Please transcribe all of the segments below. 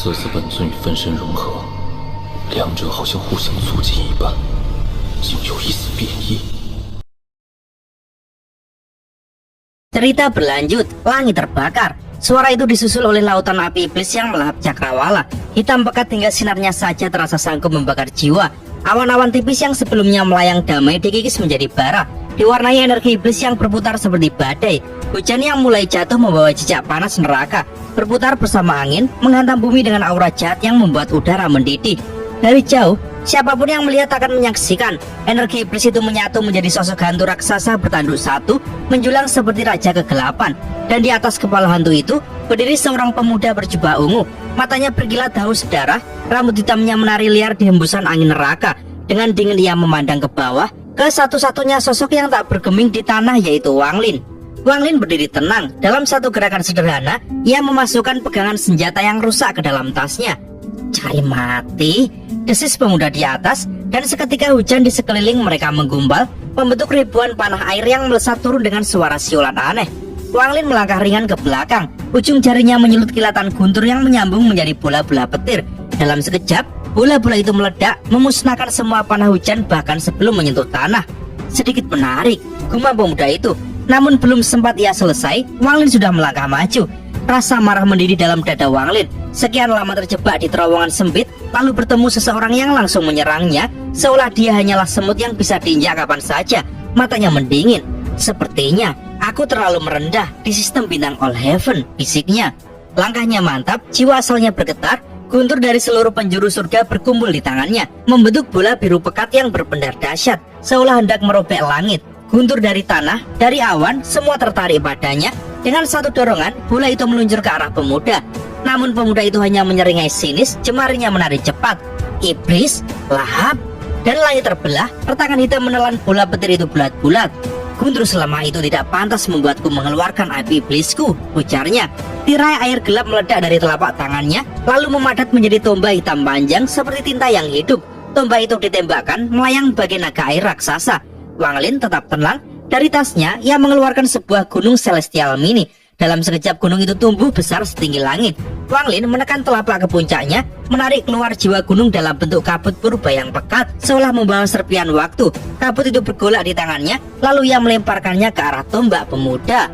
色子本尊与分身融合，两者好像互相促进一般，竟有一丝变异。 Cerita berlanjut, langit terbakar. Suara itu disusul oleh lautan api iblis yang melahap cakrawala. Hitam pekat hingga sinarnya saja terasa sanggup membakar jiwa. Awan-awan tipis yang sebelumnya melayang damai dikikis menjadi bara, diwarnai energi iblis yang berputar seperti badai. Hujan yang mulai jatuh membawa jejak panas neraka, berputar bersama angin, menghantam bumi dengan aura jahat yang membuat udara mendidih. Dari jauh, siapapun yang melihat akan menyaksikan energi iblis itu menyatu menjadi sosok hantu raksasa bertanduk satu, menjulang seperti raja kegelapan. Dan di atas kepala hantu itu berdiri seorang pemuda berjubah ungu, matanya berkilat haus darah, rambut hitamnya menari liar di hembusan angin neraka. Dengan dingin ia memandang ke bawah, ke satu-satunya sosok yang tak bergeming di tanah, yaitu Wang Lin. Wang Lin berdiri tenang. Dalam satu gerakan sederhana, ia memasukkan pegangan senjata yang rusak ke dalam tasnya. Cari mati, desis pemuda di atas, dan seketika hujan di sekeliling mereka menggumpal, membentuk ribuan panah air yang melesat turun dengan suara siulan aneh. Wang Lin melangkah ringan ke belakang, ujung jarinya menyulut kilatan guntur yang menyambung menjadi bola-bola petir. Dalam sekejap, bola-bola itu meledak, memusnahkan semua panah hujan bahkan sebelum menyentuh tanah. Sedikit menarik, gumam pemuda itu. Namun belum sempat ia selesai, Wang Lin sudah melangkah maju. Rasa marah mendidih dalam dada Wang Lin. Sekian lama terjebak di terowongan sempit, lalu bertemu seseorang yang langsung menyerangnya, seolah dia hanyalah semut yang bisa diinjak kapan saja. Matanya mendingin. Sepertinya aku terlalu merendah di sistem bintang All Heaven, bisiknya. Langkahnya mantap, jiwa asalnya bergetar. Guntur dari seluruh penjuru surga berkumpul di tangannya, membentuk bola biru pekat yang berpendar dahsyat, seolah hendak merobek langit. Guntur dari tanah, dari awan, semua tertarik padanya. Dengan satu dorongan, bola itu meluncur ke arah pemuda. Namun pemuda itu hanya menyeringai sinis, jemarinya menari cepat. Iblis, lahap, dan langit terbelah. Pertangan hitam menelan bola petir itu bulat-bulat. Guntur selama itu tidak pantas membuatku mengeluarkan api iblisku, ujarnya. Tirai air gelap meledak dari telapak tangannya, lalu memadat menjadi tombak hitam panjang seperti tinta yang hidup. Tombak itu ditembakkan melayang bagai naga air raksasa. Wang Lin tetap tenang. Dari tasnya, ia mengeluarkan sebuah gunung celestial mini. Dalam sekejap gunung itu tumbuh besar setinggi langit. Wang Lin menekan telapak ke puncaknya, menarik keluar jiwa gunung dalam bentuk kabut purba yang pekat, seolah membawa serpian waktu. Kabut itu bergolak di tangannya, lalu ia melemparkannya ke arah tombak pemuda.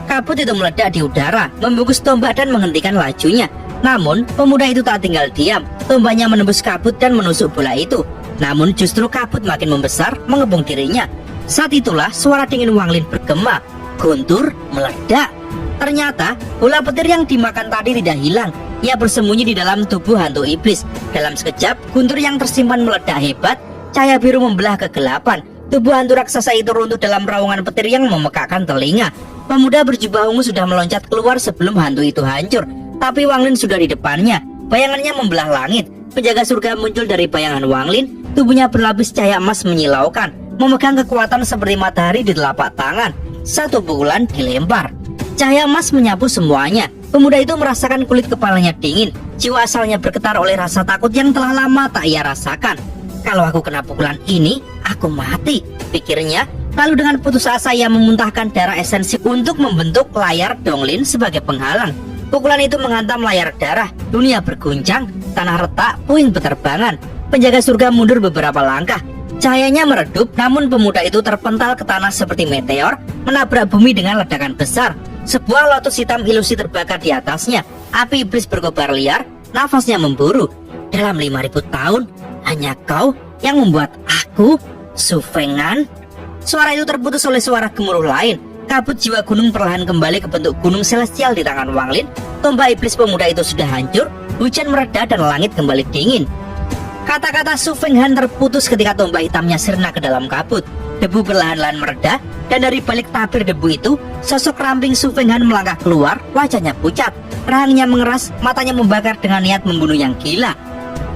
Kabut itu meledak di udara, membungkus tombak dan menghentikan lajunya. Namun, pemuda itu tak tinggal diam. Tombaknya menembus kabut dan menusuk bola itu. Namun justru kabut makin membesar, mengepung dirinya. Saat itulah suara dingin Wang Lin bergema. Guntur meledak. Ternyata bola petir yang dimakan tadi tidak hilang. Ia bersembunyi di dalam tubuh hantu iblis. Dalam sekejap, guntur yang tersimpan meledak hebat. Cahaya biru membelah kegelapan. Tubuh hantu raksasa itu runtuh dalam raungan petir yang memekakkan telinga. Pemuda berjubah ungu sudah meloncat keluar sebelum hantu itu hancur. Tapi Wang Lin sudah di depannya. Bayangannya membelah langit. Penjaga surga muncul dari bayangan Wang Lin. Tubuhnya berlapis cahaya emas menyilaukan, memegang kekuatan seperti matahari di telapak tangan. Satu pukulan dilempar. Cahaya emas menyapu semuanya. Pemuda itu merasakan kulit kepalanya dingin. Jiwa asalnya bergetar oleh rasa takut yang telah lama tak ia rasakan. Kalau aku kena pukulan ini, aku mati, pikirnya. Lalu dengan putus asa ia memuntahkan darah esensi untuk membentuk layar Donglin sebagai penghalang. Pukulan itu menghantam layar darah. Dunia berguncang, tanah retak, puing beterbangan. Penjaga surga mundur beberapa langkah. Cahayanya meredup, namun pemuda itu terpental ke tanah seperti meteor, menabrak bumi dengan ledakan besar. Sebuah lotus hitam ilusi terbakar di atasnya. Api iblis berkobar liar, nafasnya memburu. Dalam 5000 tahun, hanya kau yang membuat aku, Su Feng'an. Suara itu terputus oleh suara gemuruh lain. Kabut jiwa gunung perlahan kembali ke bentuk gunung celestial di tangan Wang Lin. Tombak iblis pemuda itu sudah hancur. Hujan mereda dan langit kembali dingin. Kata-kata Su Feng'an terputus ketika tombak hitamnya sirna ke dalam kabut. Debu perlahan-lahan mereda, dan dari balik tabir debu itu, sosok ramping Su Feng'an melangkah keluar. Wajahnya pucat, rahangnya mengeras, matanya membakar dengan niat membunuh yang gila.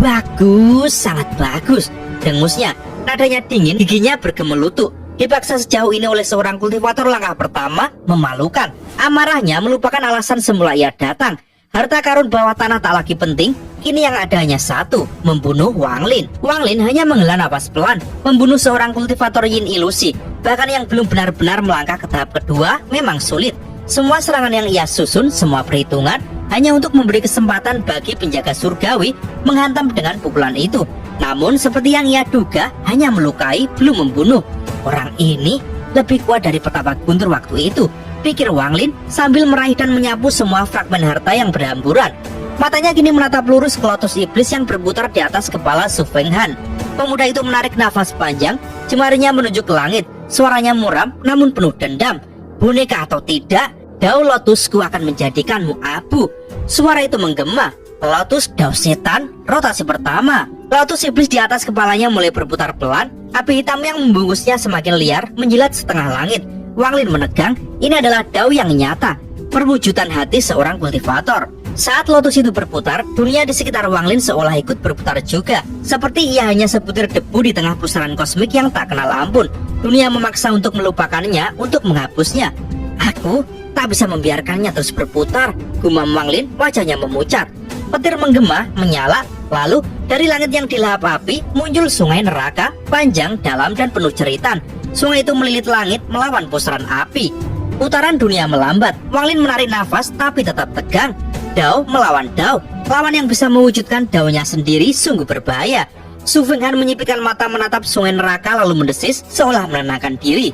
Bagus, sangat bagus, dengusnya. Nadanya dingin, giginya bergemelutuk. Dipaksa sejauh ini oleh seorang kultivator langkah pertama, memalukan. Amarahnya melupakan alasan semula ia datang. Harta karun bawah tanah tak lagi penting. Kini yang ada hanya satu, membunuh Wang Lin. Wang Lin hanya menghela napas pelan. Membunuh seorang kultivator yin ilusi, bahkan yang belum benar-benar melangkah ke tahap kedua, memang sulit. Semua serangan yang ia susun, semua perhitungan hanya untuk memberi kesempatan bagi penjaga surgawi menghantam dengan pukulan itu. Namun seperti yang ia duga, hanya melukai, belum membunuh. Orang ini lebih kuat dari petapa guntur waktu itu, pikir Wang Lin sambil meraih dan menyapu semua fragmen harta yang berhamburan. Matanya kini menatap lurus ke lotus iblis yang berputar di atas kepala Su Fenghan. Pemuda itu menarik nafas panjang, jemarinya menuju ke langit. Suaranya muram namun penuh dendam. Boneka atau tidak, dao lotusku akan menjadikanmu abu. Suara itu menggema. Lotus dao setan, rotasi pertama. Lotus iblis di atas kepalanya mulai berputar pelan. Api hitam yang membungkusnya semakin liar menjilat setengah langit. Wang Lin menegang, ini adalah dao yang nyata, perwujudan hati seorang kultivator. Saat lotus itu berputar, dunia di sekitar Wang Lin seolah ikut berputar juga. Seperti ia hanya sebutir debu di tengah pusaran kosmik yang tak kenal ampun. Dunia memaksa untuk melupakannya, untuk menghapusnya. Aku tak bisa membiarkannya terus berputar, gumam Wang Lin, wajahnya memucat. Petir menggema, menyala, lalu dari langit yang dilahap api muncul sungai neraka, panjang, dalam, dan penuh jeritan. Sungai itu melilit langit melawan pusaran api. Putaran dunia melambat. Wang Lin menarik nafas tapi tetap tegang. Dao melawan Dao, lawan yang bisa mewujudkan Dao-nya sendiri sungguh berbahaya. Su Fenghan menyipitkan mata menatap sungai neraka lalu mendesis seolah menenangkan diri.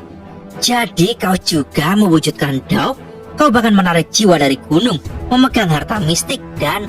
Jadi kau juga mewujudkan Dao? Kau bahkan menarik jiwa dari gunung, memegang harta mistik dan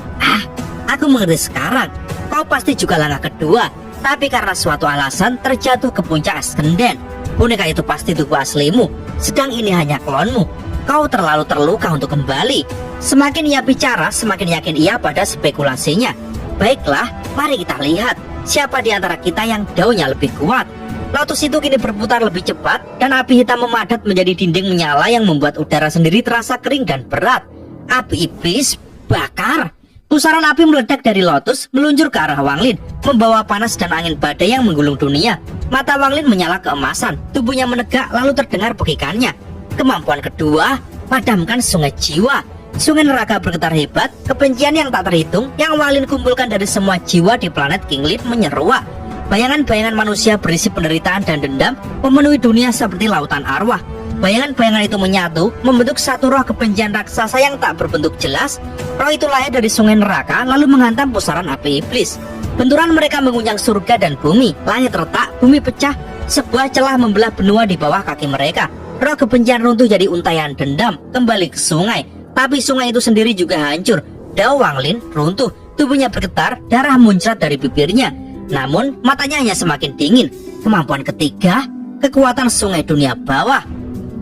aku mengerti sekarang. Kau pasti juga langkah kedua, tapi karena suatu alasan terjatuh ke puncak Askenden. Boneka itu pasti tubuh aslimu, sedang ini hanya klonmu. Kau terlalu terluka untuk kembali. Semakin ia bicara, semakin yakin ia pada spekulasinya. Baiklah, mari kita lihat siapa di antara kita yang daunnya lebih kuat. Lotus itu kini berputar lebih cepat dan api hitam memadat menjadi dinding menyala yang membuat udara sendiri terasa kering dan berat. Api iblis bakar. Pusaran api meledak dari lotus meluncur ke arah Wang Lin, membawa panas dan angin badai yang menggulung dunia. Mata Wang Lin menyala keemasan, tubuhnya menegak lalu terdengar pekikannya. Kemampuan kedua, padamkan sungai jiwa. Sungai neraka bergetar hebat, kebencian yang tak terhitung yang Wang Lin kumpulkan dari semua jiwa di planet King Lin menyeruak. Bayangan-bayangan manusia berisi penderitaan dan dendam memenuhi dunia seperti lautan arwah. Bayangan-bayangan itu menyatu, membentuk satu roh kebencian raksasa yang tak berbentuk jelas. Roh itu lahir dari sungai neraka lalu menghantam pusaran api iblis. Benturan mereka mengunyah surga dan bumi. Langit retak, bumi pecah, sebuah celah membelah benua di bawah kaki mereka. Roh kebencian runtuh jadi untayan dendam, kembali ke sungai. Tapi sungai itu sendiri juga hancur. Dao Wang Lin runtuh, tubuhnya bergetar, darah muncrat dari bibirnya. Namun matanya hanya semakin dingin. Kemampuan ketiga, kekuatan sungai dunia bawah.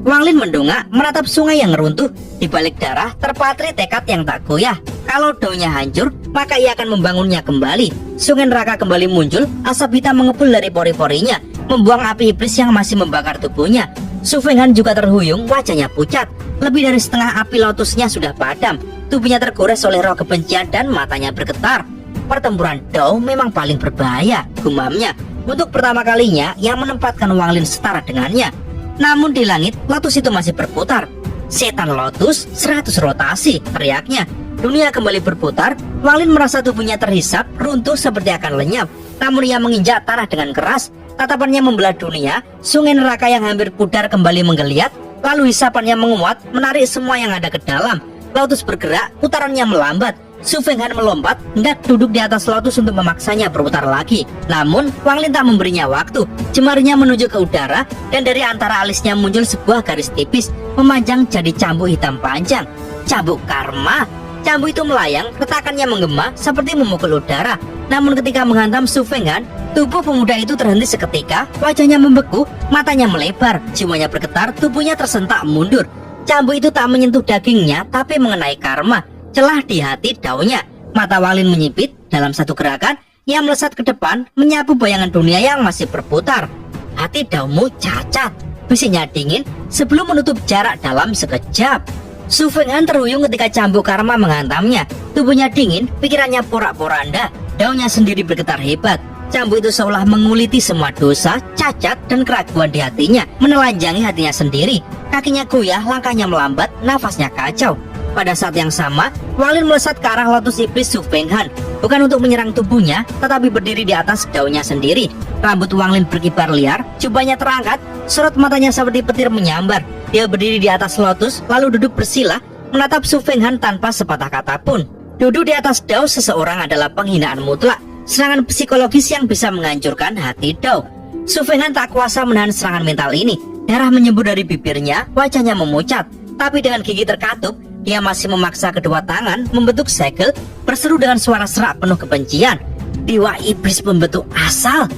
Wang Lin mendongak menatap sungai yang runtuh. Di balik darah terpatri tekad yang tak goyah. Kalau daunnya hancur, maka ia akan membangunnya kembali. Sungai neraka kembali muncul, asap hitam mengepul dari pori-porinya, membuang api iblis yang masih membakar tubuhnya. Su Fenghan juga terhuyung, wajahnya pucat. Lebih dari setengah api lotusnya sudah padam. Tubuhnya tergores oleh roh kebencian dan matanya bergetar. Pertempuran Dao memang paling berbahaya, gumamnya. Untuk pertama kalinya, ia menempatkan Wang Lin setara dengannya. Namun di langit, lotus itu masih berputar. Setan lotus, 100 rotasi, teriaknya. Dunia kembali berputar. Wang Lin merasa tubuhnya terhisap, runtuh seperti akan lenyap. Namun ia menginjak tanah dengan keras. Tatapannya membelah dunia. Sungai neraka yang hampir pudar kembali menggeliat. Lalu hisapannya menguat, menarik semua yang ada ke dalam. Lotus bergerak, putarannya melambat. Su Fenghan melompat, hendak duduk di atas lotus untuk memaksanya berputar lagi. Namun Wang Lin tak memberinya waktu. Jemarinya menuju ke udara dan dari antara alisnya muncul sebuah garis tipis memanjang jadi cambuk hitam panjang. Cambuk karma. Cambuk itu melayang, retakannya menggema seperti memukul udara. Namun ketika menghantam Su Fenghan, tubuh pemuda itu terhenti seketika. Wajahnya membeku, matanya melebar, jiwanya bergetar, tubuhnya tersentak mundur. Cambuk itu tak menyentuh dagingnya tapi mengenai karma. Celah di hati daunnya. Mata Wang Lin menyipit. Dalam satu gerakan ia melesat ke depan, menyapu bayangan dunia yang masih berputar. Hati daumu cacat, bisiknya dingin sebelum menutup jarak dalam sekejap. Su Fenghan terhuyung ketika cambuk karma menghantamnya. Tubuhnya dingin, pikirannya porak-poranda. Daunnya sendiri bergetar hebat. Cambuk itu seolah menguliti semua dosa, cacat, dan keraguan di hatinya, menelanjangi hatinya sendiri. Kakinya goyah, langkahnya melambat, nafasnya kacau. Pada saat yang sama, Wang Lin melesat ke arah lotus iblis Su Fenghan. Bukan untuk menyerang tubuhnya, tetapi berdiri di atas daunnya sendiri. Rambut Wang Lin berkibar liar, jubahnya terangkat, sorot matanya seperti petir menyambar. Dia berdiri di atas lotus, lalu duduk bersila, menatap Su Fenghan tanpa sepatah kata pun. Duduk di atas Dao seseorang adalah penghinaan mutlak, serangan psikologis yang bisa menghancurkan hati Dao. Su Fenghan tak kuasa menahan serangan mental ini. Darah menyembur dari bibirnya, wajahnya memucat. Tapi dengan gigi terkatup, dia masih memaksa kedua tangan membentuk segel, berseru dengan suara serak penuh kebencian. Dewa iblis pembentuk asal.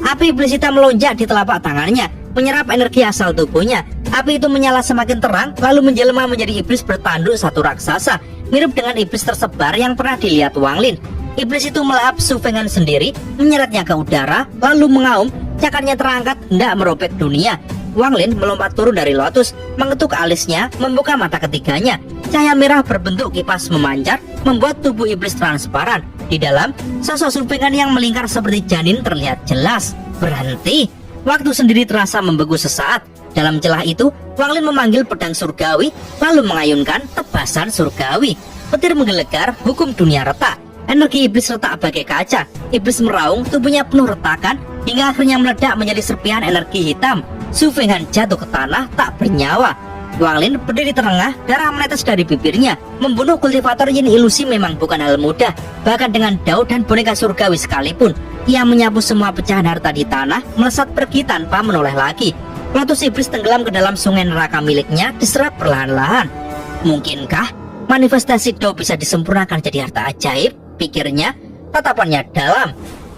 Api iblis hitam melonjak di telapak tangannya, menyerap energi asal tubuhnya. Api itu menyala semakin terang, lalu menjelma menjadi iblis bertanduk satu raksasa, mirip dengan iblis tersebar yang pernah dilihat Wang Lin. Iblis itu melahap Su Fenghan sendiri, menyeretnya ke udara, lalu mengaum, cakarnya terangkat hendak merobek dunia. Wang Lin melompat turun dari lotus, mengetuk alisnya, membuka mata ketiganya. Cahaya merah berbentuk kipas memancar, membuat tubuh iblis transparan. Di dalam, sosok Su Fenghan yang melingkar seperti janin terlihat jelas. Berhenti. Waktu sendiri terasa membeku sesaat. Dalam celah itu, Wang Lin memanggil pedang surgawi, lalu mengayunkan tebasan surgawi. Petir menggelegar, hukum dunia retak. Energi iblis retak bagai kaca. Iblis meraung, tubuhnya penuh retakan, hingga akhirnya meledak menjadi serpihan energi hitam. Su Fenghan jatuh ke tanah tak bernyawa. Wang Lin berdiri tengah, darah menetes dari bibirnya. Membunuh kultivator yin ilusi memang bukan hal mudah. Bahkan dengan Dao dan boneka surgawi sekalipun, ia menyapu semua pecahan harta di tanah, melesat pergi tanpa menoleh lagi. Lotus iblis tenggelam ke dalam sungai neraka miliknya, diserap perlahan-lahan. Mungkinkah manifestasi Dao bisa disempurnakan jadi harta ajaib? Pikirnya, tatapannya dalam.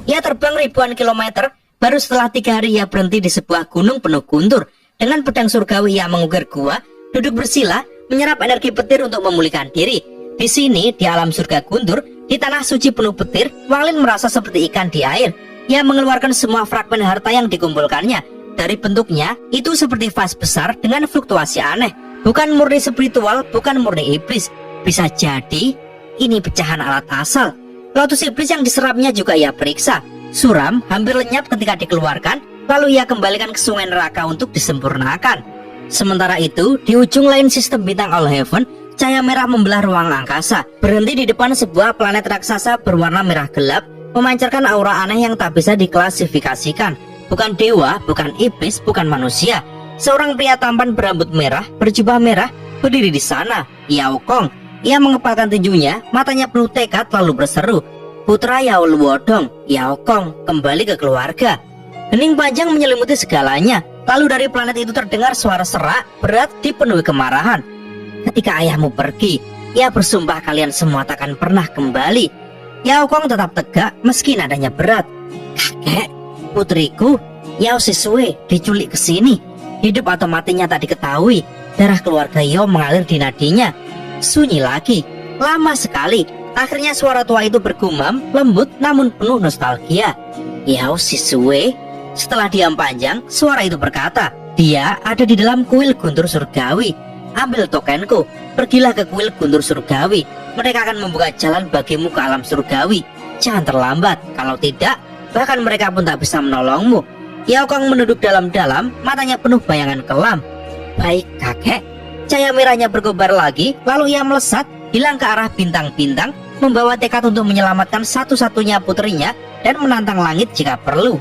Ia terbang ribuan kilometer. Baru setelah 3 hari ia berhenti di sebuah gunung penuh guntur. Dengan pedang surgawi ia mengukir gua, duduk bersila, menyerap energi petir untuk memulihkan diri. Di sini, di alam surga guntur, di tanah suci penuh petir, Wang Lin merasa seperti ikan di air. Ia mengeluarkan semua fragmen harta yang dikumpulkannya. Dari bentuknya, itu seperti vas besar dengan fluktuasi aneh. Bukan murni spiritual, bukan murni iblis. Bisa jadi, ini pecahan alat asal. Lotus iblis yang diserapnya juga ia periksa. Suram, hampir lenyap ketika dikeluarkan, lalu ia kembalikan ke sungai neraka untuk disempurnakan. Sementara itu, di ujung lain sistem bintang All Heaven, cahaya merah membelah ruang angkasa, berhenti di depan sebuah planet raksasa berwarna merah gelap, memancarkan aura aneh yang tak bisa diklasifikasikan. Bukan dewa, bukan iblis, bukan manusia. Seorang pria tampan berambut merah, berjubah merah, berdiri di sana. Yao Kong. Ia mengepalkan tinjunya, matanya penuh tekad lalu berseru, "Putra Yao Luodong, Yao Kong, kembali ke keluarga." Hening panjang menyelimuti segalanya. Lalu dari planet itu terdengar suara serak, berat, dipenuhi kemarahan. "Ketika ayahmu pergi, ia bersumpah kalian semua takkan pernah kembali." Yao Kong tetap tegak meski nadanya berat. "Kakek, putriku, Yao Sisue diculik ke sini. Hidup atau matinya tak diketahui. Darah keluarga Yao mengalir di nadinya." Sunyi lagi, lama sekali. Akhirnya suara tua itu bergumam, lembut namun penuh nostalgia. "Yao Sisue." Setelah diam panjang, suara itu berkata, "Dia ada di dalam kuil guntur surgawi. Ambil tokenku, pergilah ke kuil guntur surgawi. Mereka akan membuka jalan bagimu ke alam surgawi. Jangan terlambat, kalau tidak, bahkan mereka pun tak bisa menolongmu." Yao Kong menunduk dalam-dalam, matanya penuh bayangan kelam. "Baik, kakek." Cahaya merahnya berkobar lagi, lalu ia melesat, hilang ke arah bintang-bintang, membawa tekad untuk menyelamatkan satu-satunya putrinya dan menantang langit jika perlu.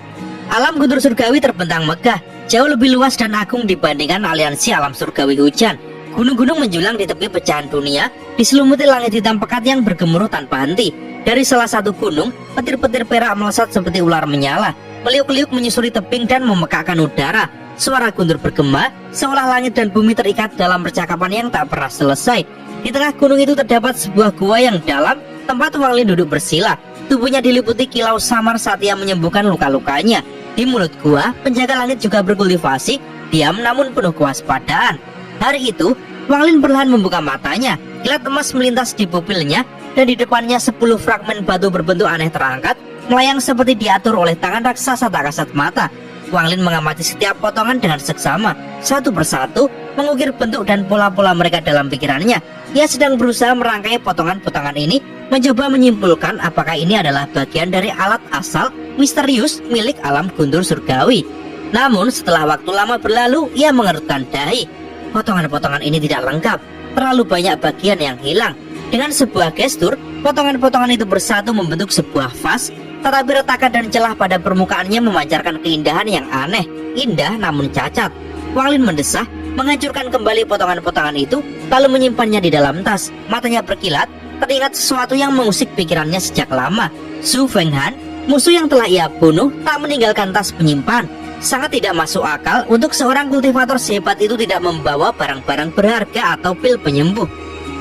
Alam guntur surgawi terbentang megah, jauh lebih luas dan agung dibandingkan aliansi alam surgawi hujan. Gunung-gunung menjulang di tepi pecahan dunia, diselumuti langit hitam pekat yang bergemuruh tanpa henti. Dari salah satu gunung, petir-petir perak melesat seperti ular menyala, meliuk-liuk menyusuri tebing dan memekakkan udara. Suara guntur bergema, seolah langit dan bumi terikat dalam percakapan yang tak pernah selesai. Di tengah gunung itu terdapat sebuah gua yang dalam, tempat Wang Lin duduk bersila. Tubuhnya diliputi kilau samar saat ia menyembuhkan luka-lukanya. Di mulut gua, penjaga langit juga berkultivasi, diam namun penuh kewaspadaan. Hari itu, Wang Lin perlahan membuka matanya. Kilat emas melintas di pupilnya, dan di depannya 10 fragmen batu berbentuk aneh terangkat, melayang seperti diatur oleh tangan raksasa tak kasat mata. Wang Lin mengamati setiap potongan dengan seksama, satu persatu, mengukir bentuk dan pola-pola mereka dalam pikirannya. Ia sedang berusaha merangkai potongan-potongan ini, mencoba menyimpulkan apakah ini adalah bagian dari alat asal misterius milik alam guntur surgawi. Namun setelah waktu lama berlalu, ia mengerutkan dahi. Potongan-potongan ini tidak lengkap, terlalu banyak bagian yang hilang. Dengan sebuah gestur, potongan-potongan itu bersatu membentuk sebuah vas, tetapi retakan dan celah pada permukaannya memancarkan keindahan yang aneh, indah namun cacat. Wang Lin mendesah, menghancurkan kembali potongan-potongan itu, lalu menyimpannya di dalam tas. Matanya berkilat, teringat sesuatu yang mengusik pikirannya sejak lama. Su Fenghan, musuh yang telah ia bunuh, tak meninggalkan tas penyimpan. Sangat tidak masuk akal untuk seorang kultivator sehebat itu tidak membawa barang-barang berharga atau pil penyembuh.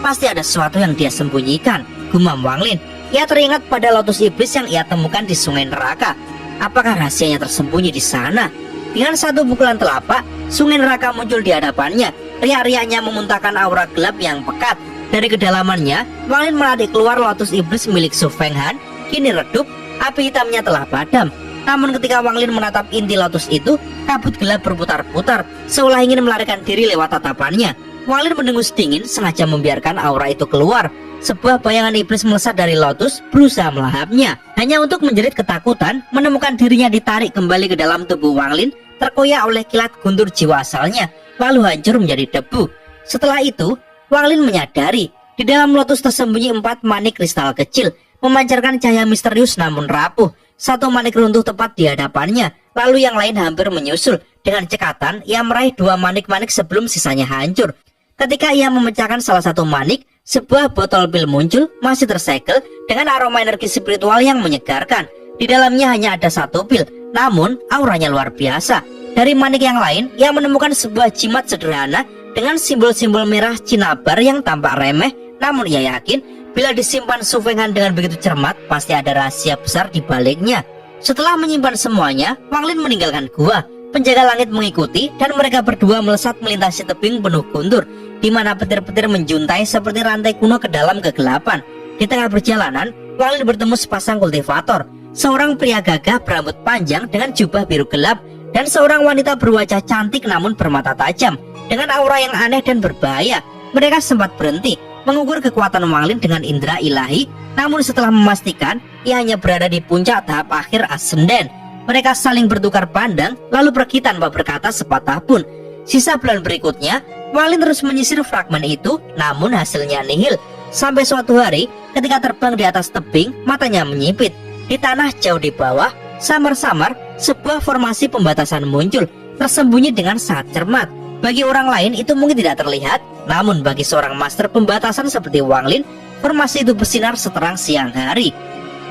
Pasti ada sesuatu yang dia sembunyikan, gumam Wang Lin. Ia teringat pada lotus iblis yang ia temukan di sungai neraka. Apakah rahasianya tersembunyi di sana? Dengan satu pukulan telapak, sungai neraka muncul di hadapannya. Riak-riaknya memuntahkan aura gelap yang pekat. Dari kedalamannya, Wang Lin menarik keluar lotus iblis milik Su Fenghan. Kini redup, api hitamnya telah padam. Namun ketika Wang Lin menatap inti lotus itu, kabut gelap berputar-putar, seolah ingin melarikan diri lewat tatapannya. Wang Lin mendengus dingin, sengaja membiarkan aura itu keluar. Sebuah bayangan iblis melesat dari lotus, berusaha melahapnya. Hanya untuk menjerit ketakutan, menemukan dirinya ditarik kembali ke dalam tubuh Wang Lin, terkoyak oleh kilat guntur jiwa asalnya, lalu hancur menjadi debu. Setelah itu, Wang Lin menyadari, di dalam lotus tersembunyi 4 manik kristal kecil, memancarkan cahaya misterius namun rapuh. Satu manik runtuh tepat di hadapannya, lalu yang lain hampir menyusul. Dengan cekatan, ia meraih 2 manik-manik sebelum sisanya hancur. Ketika ia memecahkan salah satu manik, sebuah botol pil muncul, masih tersegel dengan aroma energi spiritual yang menyegarkan. Di dalamnya hanya ada 1 pil, namun auranya luar biasa. Dari manik yang lain, ia menemukan sebuah jimat sederhana dengan simbol-simbol merah cinnabar yang tampak remeh, namun ia yakin bila disimpan Su Fenghan dengan begitu cermat, pasti ada rahasia besar di baliknya. Setelah menyimpan semuanya, Wang Lin meninggalkan gua. Penjaga langit mengikuti dan mereka berdua melesat melintasi tebing penuh guntur, di mana petir-petir menjuntai seperti rantai kuno ke dalam kegelapan. Di tengah perjalanan, Wang Lin bertemu sepasang kultivator, seorang pria gagah berambut panjang dengan jubah biru gelap, dan seorang wanita berwajah cantik namun bermata tajam, dengan aura yang aneh dan berbahaya. Mereka sempat berhenti, mengukur kekuatan Wang Lin dengan indera ilahi, namun setelah memastikan ia hanya berada di puncak tahap akhir ascenden, mereka saling bertukar pandang lalu pergi tanpa berkata sepatah pun. Sisa bulan berikutnya, Wang Lin terus menyisir fragmen itu, namun hasilnya nihil. Sampai suatu hari, ketika terbang di atas tebing, matanya menyipit. Di tanah jauh di bawah, samar-samar sebuah formasi pembatasan muncul, tersembunyi dengan sangat cermat. Bagi orang lain itu mungkin tidak terlihat, namun bagi seorang master pembatasan seperti Wang Lin, formasi itu bersinar seterang siang hari.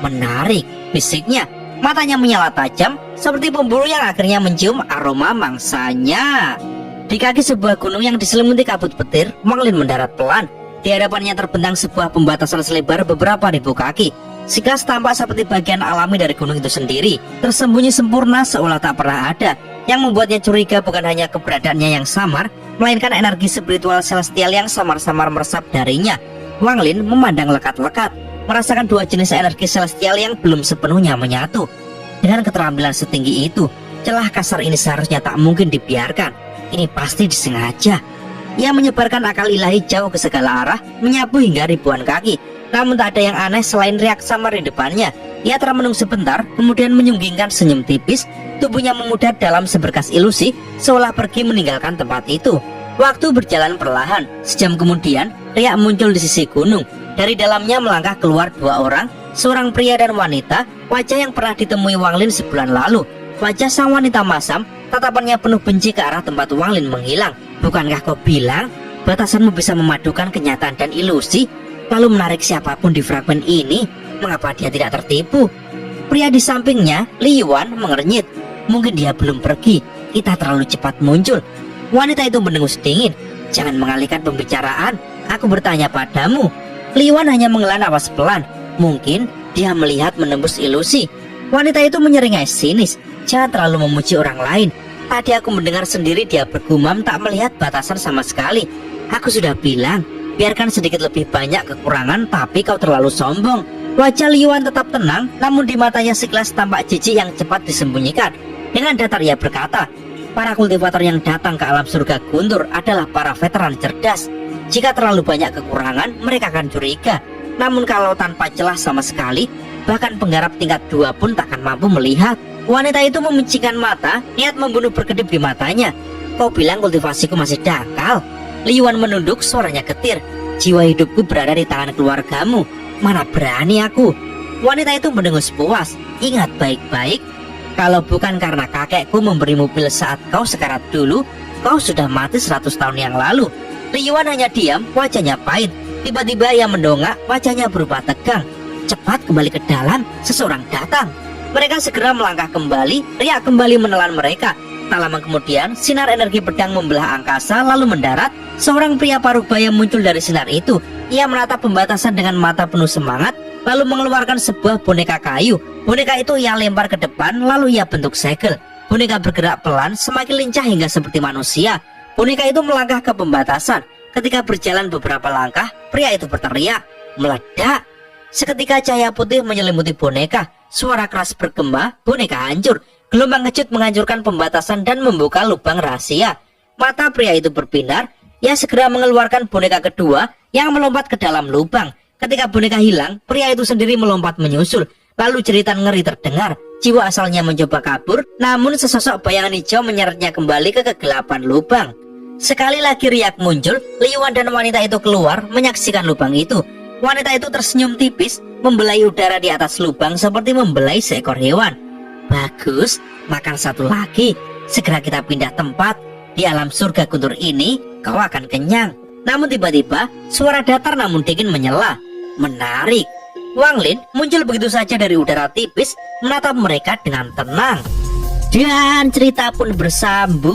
Menarik, bisiknya. Matanya menyala tajam, seperti pemburu yang akhirnya mencium aroma mangsanya. Di kaki sebuah gunung yang diselimuti kabut petir, Wang Lin mendarat pelan. Di hadapannya terbentang sebuah pembatasan selebar beberapa ribu kaki. Sekilas tampak seperti bagian alami dari gunung itu sendiri, tersembunyi sempurna seolah tak pernah ada. Yang membuatnya curiga bukan hanya keberadaannya yang samar, melainkan energi spiritual celestial yang samar-samar meresap darinya. Wang Lin memandang lekat-lekat, merasakan 2 jenis energi celestial yang belum sepenuhnya menyatu. Dengan keterampilan setinggi itu, celah kasar ini seharusnya tak mungkin dibiarkan. Ini pasti disengaja. Ia menyebarkan akal ilahi jauh ke segala arah, menyapu hingga ribuan kaki. Namun tak ada yang aneh selain riak samar di depannya. Ia termenung sebentar, kemudian menyunggingkan senyum tipis. Tubuhnya memudar dalam seberkas ilusi, seolah pergi meninggalkan tempat itu. Waktu berjalan perlahan. Sejam kemudian, riak muncul di sisi gunung. Dari dalamnya melangkah keluar 2 orang, seorang pria dan wanita, wajah yang pernah ditemui Wang Lin sebulan lalu. Wajah sang wanita masam, tatapannya penuh benci ke arah tempat Wang Lin menghilang. Bukankah kau bilang batasanmu bisa memadukan kenyataan dan ilusi, lalu menarik siapapun di fragmen ini? Mengapa dia tidak tertipu? Pria di sampingnya, Li Yuan, mengernyit. Mungkin dia belum pergi, kita terlalu cepat muncul. Wanita itu mendengus dingin. Jangan mengalihkan pembicaraan, aku bertanya padamu. Li Yuan hanya menghela napas pelan. Mungkin dia melihat menembus ilusi. Wanita itu menyeringai sinis. Jangan terlalu memuji orang lain. Tadi aku mendengar sendiri dia bergumam tak melihat batasan sama sekali. Aku sudah bilang, biarkan sedikit lebih banyak kekurangan, tapi kau terlalu sombong. Wajah Li Yuan tetap tenang, namun di matanya sekilas tampak jijik yang cepat disembunyikan. Dengan datar ia berkata, para kultivator yang datang ke alam surga guntur adalah para veteran cerdas. Jika terlalu banyak kekurangan, mereka akan curiga. Namun kalau tanpa celah sama sekali, bahkan penggarap tingkat 2 pun takkan mampu melihat. Wanita itu memicingkan mata, niat membunuh berkedip di matanya. Kau bilang kultivasiku masih dangkal? Li Yuan menunduk, suaranya getir. Jiwa hidupku berada di tangan keluargamu. Mana berani aku? Wanita itu mendengus puas. Ingat baik-baik, Kalau bukan karena kakekku memberimu pil saat kau sekarat dulu, kau sudah mati 100 tahun yang lalu. Li Yuan hanya diam, wajahnya pahit. Tiba-tiba ia mendongak, wajahnya berubah tegang. Cepat kembali ke dalam, seseorang datang. Mereka segera melangkah kembali, riak kembali menelan mereka. Tak lama kemudian, sinar energi pedang membelah angkasa lalu mendarat. Seorang pria parubaya muncul dari sinar itu. Ia menatap pembatasan dengan mata penuh semangat, lalu mengeluarkan sebuah boneka kayu. Boneka itu ia lempar ke depan, lalu ia bentuk segel. Boneka bergerak pelan, semakin lincah hingga seperti manusia. Boneka itu melangkah ke pembatasan. Ketika berjalan beberapa langkah, pria itu berteriak, meledak. Seketika cahaya putih menyelimuti boneka. Suara keras bergema, boneka hancur. Gelombang kejut menghancurkan pembatasan dan membuka lubang rahasia. Mata pria itu berbinar. Ia segera mengeluarkan boneka kedua yang melompat ke dalam lubang. Ketika boneka hilang, pria itu sendiri melompat menyusul. Lalu jeritan ngeri terdengar. Jiwa asalnya mencoba kabur, namun sesosok bayangan hijau menyeretnya kembali ke kegelapan lubang. Sekali lagi riak muncul, Li Yuan dan wanita itu keluar menyaksikan lubang itu. Wanita itu tersenyum tipis, membelai udara di atas lubang seperti membelai seekor hewan. Bagus, makan satu lagi. Segera kita pindah tempat. Di alam surga guntur ini, kau akan kenyang. Namun tiba-tiba, suara datar namun dingin menyela. Menarik. Wang Lin muncul begitu saja dari udara tipis, menatap mereka dengan tenang. Dan cerita pun bersambung.